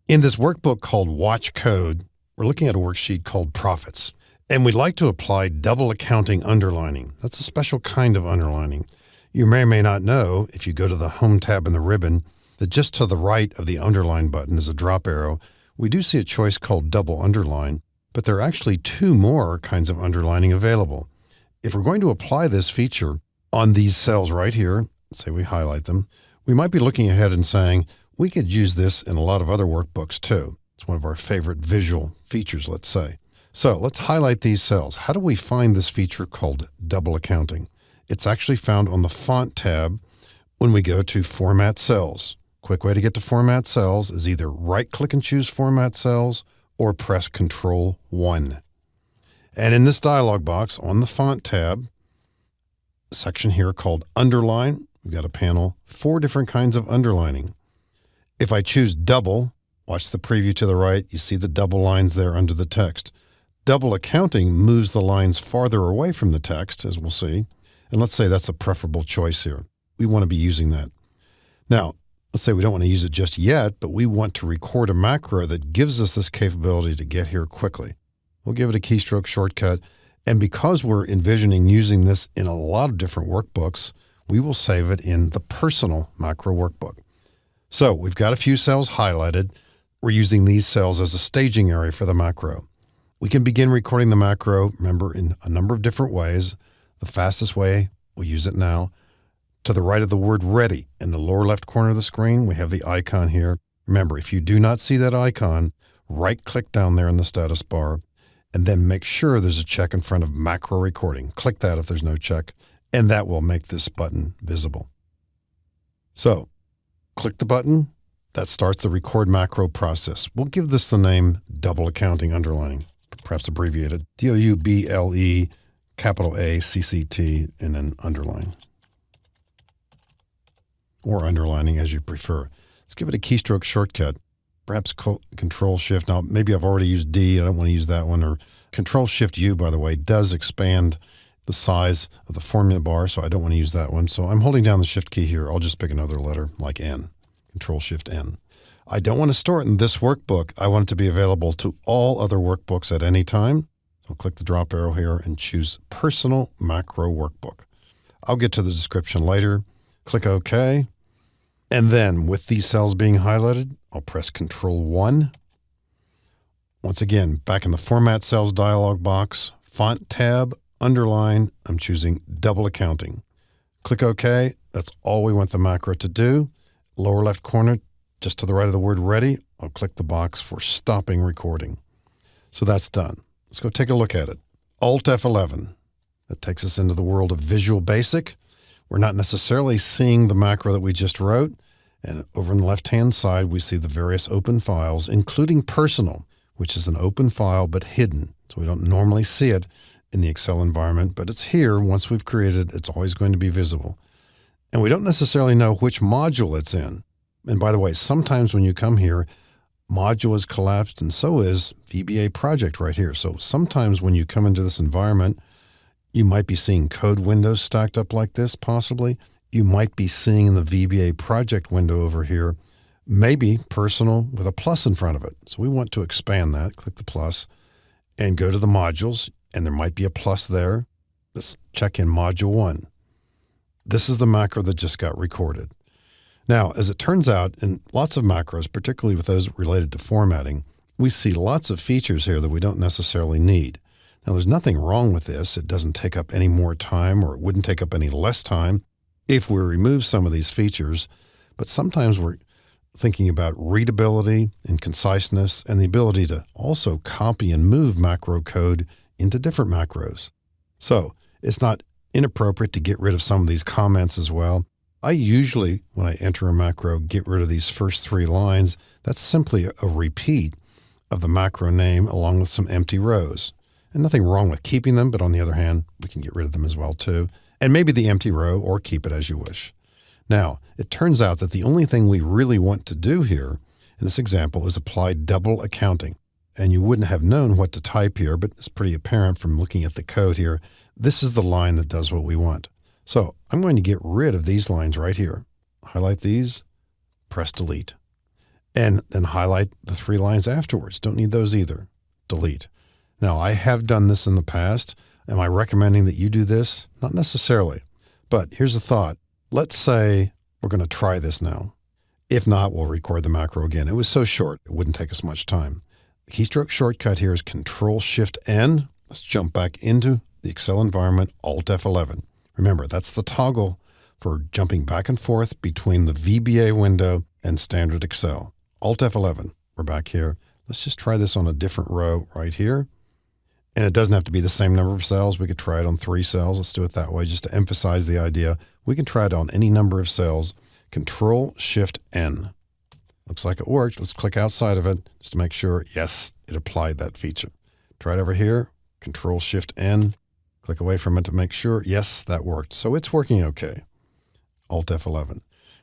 In this workbook called Watch Code, we're looking at a worksheet called Profits, and we'd like to apply double accounting underlining. That's a special kind of underlining. You may or may not know, if you go to the Home tab in the ribbon, that just to the right of the underline button is a drop arrow. We do see a choice called double underline, but there are actually two more kinds of underlining available. If we're going to apply this feature on these cells right here, say we highlight them, we might be looking ahead and saying, we could use this in a lot of other workbooks too. It's one of our favorite visual features, let's say. So let's highlight these cells. How do we find this feature called double accounting? It's actually found on the Font tab when we go to Format Cells. Quick way to get to Format Cells is either right-click and choose Format Cells or press Control-1. And in this dialog box on the Font tab, a section here called Underline, we've got a panel, 4 different kinds of underlining. If I choose double, watch the preview to the right, you see the double lines there under the text. Double accounting moves the lines farther away from the text, as we'll see. And let's say that's a preferable choice here. We want to be using that. Now, let's say we don't want to use it just yet, but we want to record a macro that gives us this capability to get here quickly. We'll give it a keystroke shortcut. And because we're envisioning using this in a lot of different workbooks, we will save it in the personal macro workbook. So we've got a few cells highlighted. We're using these cells as a staging area for the macro. We can begin recording the macro, remember, in a number of different ways. The fastest way, we'll use it now. To the right of the word ready, in the lower left corner of the screen, we have the icon here. Remember, if you do not see that icon, right-click down there in the status bar, and then make sure there's a check in front of macro recording. Click that if there's no check, and that will make this button visible. So, click the button. That starts the record macro process. We'll give this the name double accounting underlining, perhaps abbreviated. DOUBLE, capital A, CCT, and then underline. Or underlining as you prefer. Let's give it a keystroke shortcut. Perhaps Control-Shift. Now, maybe I've already used D. I don't want to use that one. Or Control-Shift-U, by the way, does expand the size of the formula bar, so I don't want to use that one. So I'm holding down the Shift key here. I'll just pick another letter, like N. Control-Shift-N. I don't want to store it in this workbook. I want it to be available to all other workbooks at any time. So click the drop arrow here and choose Personal Macro Workbook. I'll get to the description later. Click OK. And then with these cells being highlighted, I'll press Control-1. Once again, back in the Format Cells dialog box, Font tab, Underline, I'm choosing Double Accounting. Click OK. That's all we want the macro to do. Lower left corner, just to the right of the word Ready, I'll click the box for Stopping Recording. So that's done. Let's go take a look at it. Alt F11. That takes us into the world of Visual Basic. We're not necessarily seeing the macro that we just wrote. And over on the left-hand side, we see the various open files, including Personal, which is an open file but hidden. So we don't normally see it in the Excel environment, but it's here. Once we've created it, it's always going to be visible. And we don't necessarily know which module it's in. And by the way, sometimes when you come here, module is collapsed, and so is VBA project right here. So sometimes when you come into this environment, you might be seeing code windows stacked up like this, possibly. You might be seeing in the VBA project window over here, maybe Personal with a plus in front of it. So we want to expand that. Click the plus and go to the modules, and there might be a plus there. Let's check in Module 1. This is the macro that just got recorded. Now, as it turns out, in lots of macros, particularly with those related to formatting, we see lots of features here that we don't necessarily need. Now, there's nothing wrong with this. It doesn't take up any more time, or it wouldn't take up any less time if we remove some of these features. But sometimes we're thinking about readability and conciseness and the ability to also copy and move macro code into different macros. So it's not inappropriate to get rid of some of these comments as well. I usually, when I enter a macro, get rid of these first 3 lines. That's simply a repeat of the macro name along with some empty rows. And nothing wrong with keeping them, but on the other hand, we can get rid of them as well too. And maybe the empty row, or keep it as you wish. Now, it turns out that the only thing we really want to do here in this example is apply double accounting. And you wouldn't have known what to type here, but it's pretty apparent from looking at the code here. This is the line that does what we want. So I'm going to get rid of these lines right here. Highlight these, press delete. And then highlight the 3 lines afterwards. Don't need those either. Delete. Now, I have done this in the past. Am I recommending that you do this? Not necessarily. But here's a thought. Let's say we're going to try this now. If not, we'll record the macro again. It was so short, it wouldn't take us much time. The keystroke shortcut here is Control-Shift-N. Let's jump back into the Excel environment, Alt-F11. Remember, that's the toggle for jumping back and forth between the VBA window and standard Excel. Alt-F11. We're back here. Let's just try this on a different row right here. And it doesn't have to be the same number of cells. We could try it on 3 cells. Let's do it that way just to emphasize the idea. We can try it on any number of cells. Control-Shift-N. Looks like it worked. Let's click outside of it just to make sure, yes, it applied that feature. Try it over here. Control-Shift-N. Click away from it to make sure, yes, that worked. So it's working okay. Alt-F11.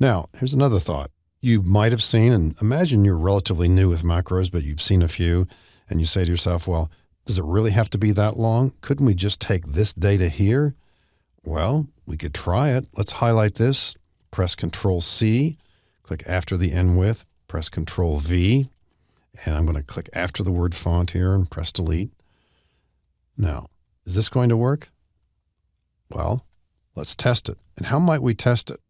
Now, here's another thought. You might have seen, and imagine you're relatively new with macros, but you've seen a few, and you say to yourself, well, does it really have to be that long? Couldn't we just take this data here? Well, we could try it. Let's highlight this, press Control-C, click after the N with, press Control-V, and I'm going to click after the word font here and press Delete. Now, is this going to work? Well, let's test it. And how might we test it?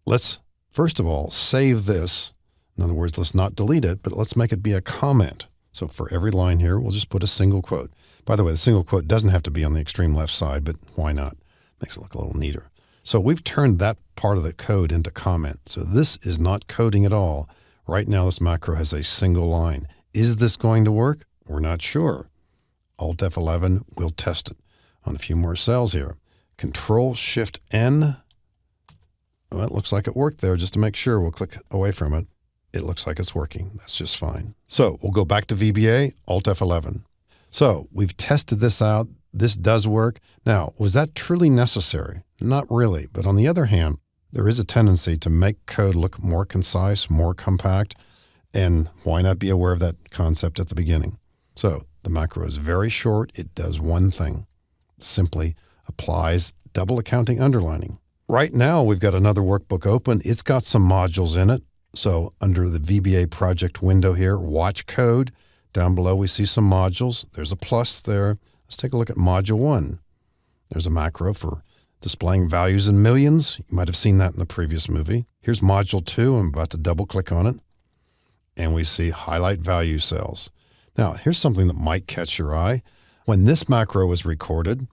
Let's, first of all, save this. In other words, let's not delete it, but let's make it be a comment. So for every line here, we'll just put a single quote. By the way, the single quote doesn't have to be on the extreme left side, but why not? Makes it look a little neater. So we've turned that part of the code into comment. So this is not coding at all. Right now, this macro has a single line. Is this going to work? We're not sure. Alt F11, we'll test it on a few more cells here. Control-Shift-N. Well, it looks like it worked there. Just to make sure, we'll click away from it. It looks like it's working. That's just fine. So we'll go back to VBA, Alt F11. So we've tested this out. This does work. Now, was that truly necessary? Not really. But on the other hand, there is a tendency to make code look more concise, more compact. And why not be aware of that concept at the beginning? So the macro is very short. It does one thing. It simply applies double accounting underlining. Right now, we've got another workbook open. It's got some modules in it. So under the VBA project window here, watch code. Down below, we see some modules. There's a plus there. Let's take a look at module 1. There's a macro for displaying values in millions. You might have seen that in the previous movie. Here's module 2. I'm about to double click on it. And we see highlight value cells. Now, here's something that might catch your eye. When this macro was recorded,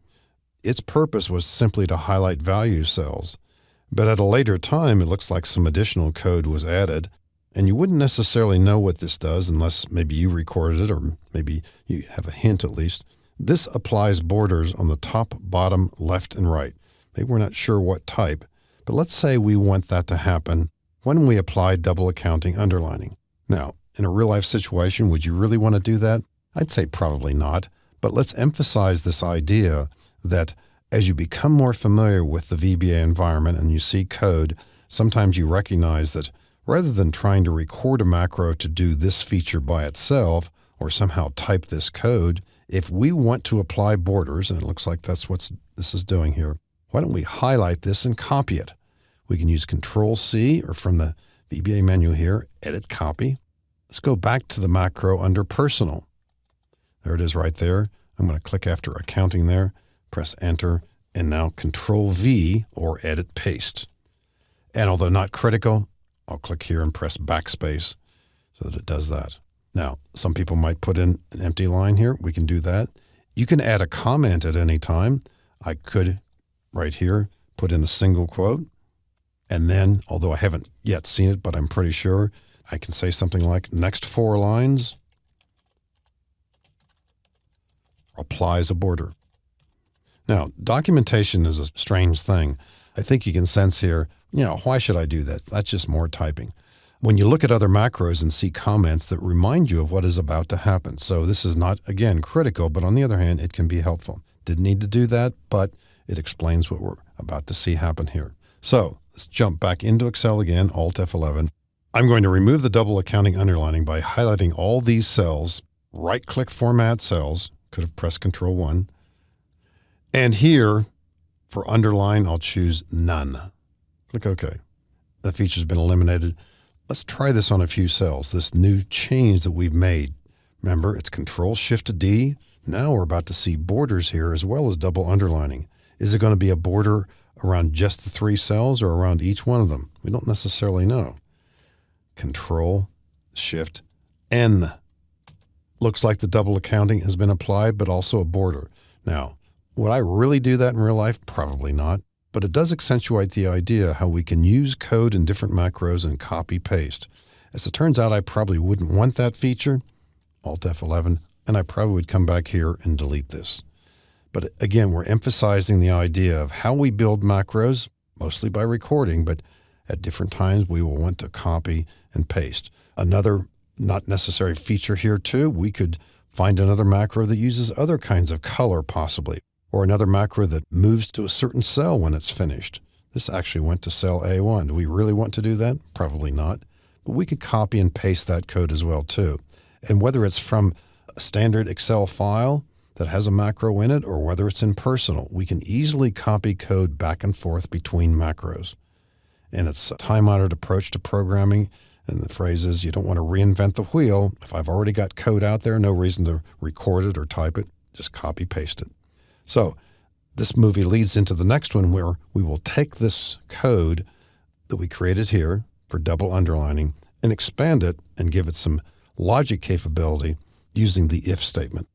its purpose was simply to highlight value cells. But at a later time, it looks like some additional code was added, and you wouldn't necessarily know what this does unless maybe you recorded it, or maybe you have a hint at least. This applies borders on the top, bottom, left, and right. Maybe we're not sure what type, but let's say we want that to happen when we apply double accounting underlining. Now, in a real-life situation, would you really want to do that? I'd say probably not, but let's emphasize this idea that as you become more familiar with the VBA environment and you see code, sometimes you recognize that rather than trying to record a macro to do this feature by itself or somehow type this code, if we want to apply borders, and it looks like that's what this is doing here, why don't we highlight this and copy it? We can use Control-C or from the VBA menu here, Edit Copy. Let's go back to the macro under Personal. There it is right there. I'm going to click after Accounting there. Press Enter, and now Control-V or Edit Paste. And although not critical, I'll click here and press Backspace so that it does that. Now, some people might put in an empty line here. We can do that. You can add a comment at any time. I could, right here, put in a single quote. And then, although I haven't yet seen it, but I'm pretty sure, I can say something like, next 4 lines applies a border. Now, documentation is a strange thing. I think you can sense here, why should I do that? That's just more typing. When you look at other macros and see comments that remind you of what is about to happen. So this is not, again, critical, but on the other hand, it can be helpful. Didn't need to do that, but it explains what we're about to see happen here. So let's jump back into Excel again, Alt F11. I'm going to remove the double accounting underlining by highlighting all these cells, right-click Format Cells, could have pressed Control-1, and here, for underline, I'll choose None. Click OK. That feature's been eliminated. Let's try this on a few cells, this new change that we've made. Remember, it's Control-Shift-D. Now we're about to see borders here as well as double underlining. Is it going to be a border around just the 3 cells or around each one of them? We don't necessarily know. Control-Shift-N. Looks like the double accounting has been applied, but also a border. Now, would I really do that in real life? Probably not. But it does accentuate the idea how we can use code in different macros and copy-paste. As it turns out, I probably wouldn't want that feature, Alt F11, and I probably would come back here and delete this. But again, we're emphasizing the idea of how we build macros, mostly by recording, but at different times we will want to copy and paste. Another not necessary feature here too, we could find another macro that uses other kinds of color possibly, or another macro that moves to a certain cell when it's finished. This actually went to cell A1. Do we really want to do that? Probably not. But we could copy and paste that code as well too. And whether it's from a standard Excel file that has a macro in it or whether it's in Personal, we can easily copy code back and forth between macros. And it's a time-honored approach to programming. And the phrase is, you don't want to reinvent the wheel. If I've already got code out there, no reason to record it or type it, just copy paste it. So this movie leads into the next one where we will take this code that we created here for double underlining and expand it and give it some logic capability using the if statement.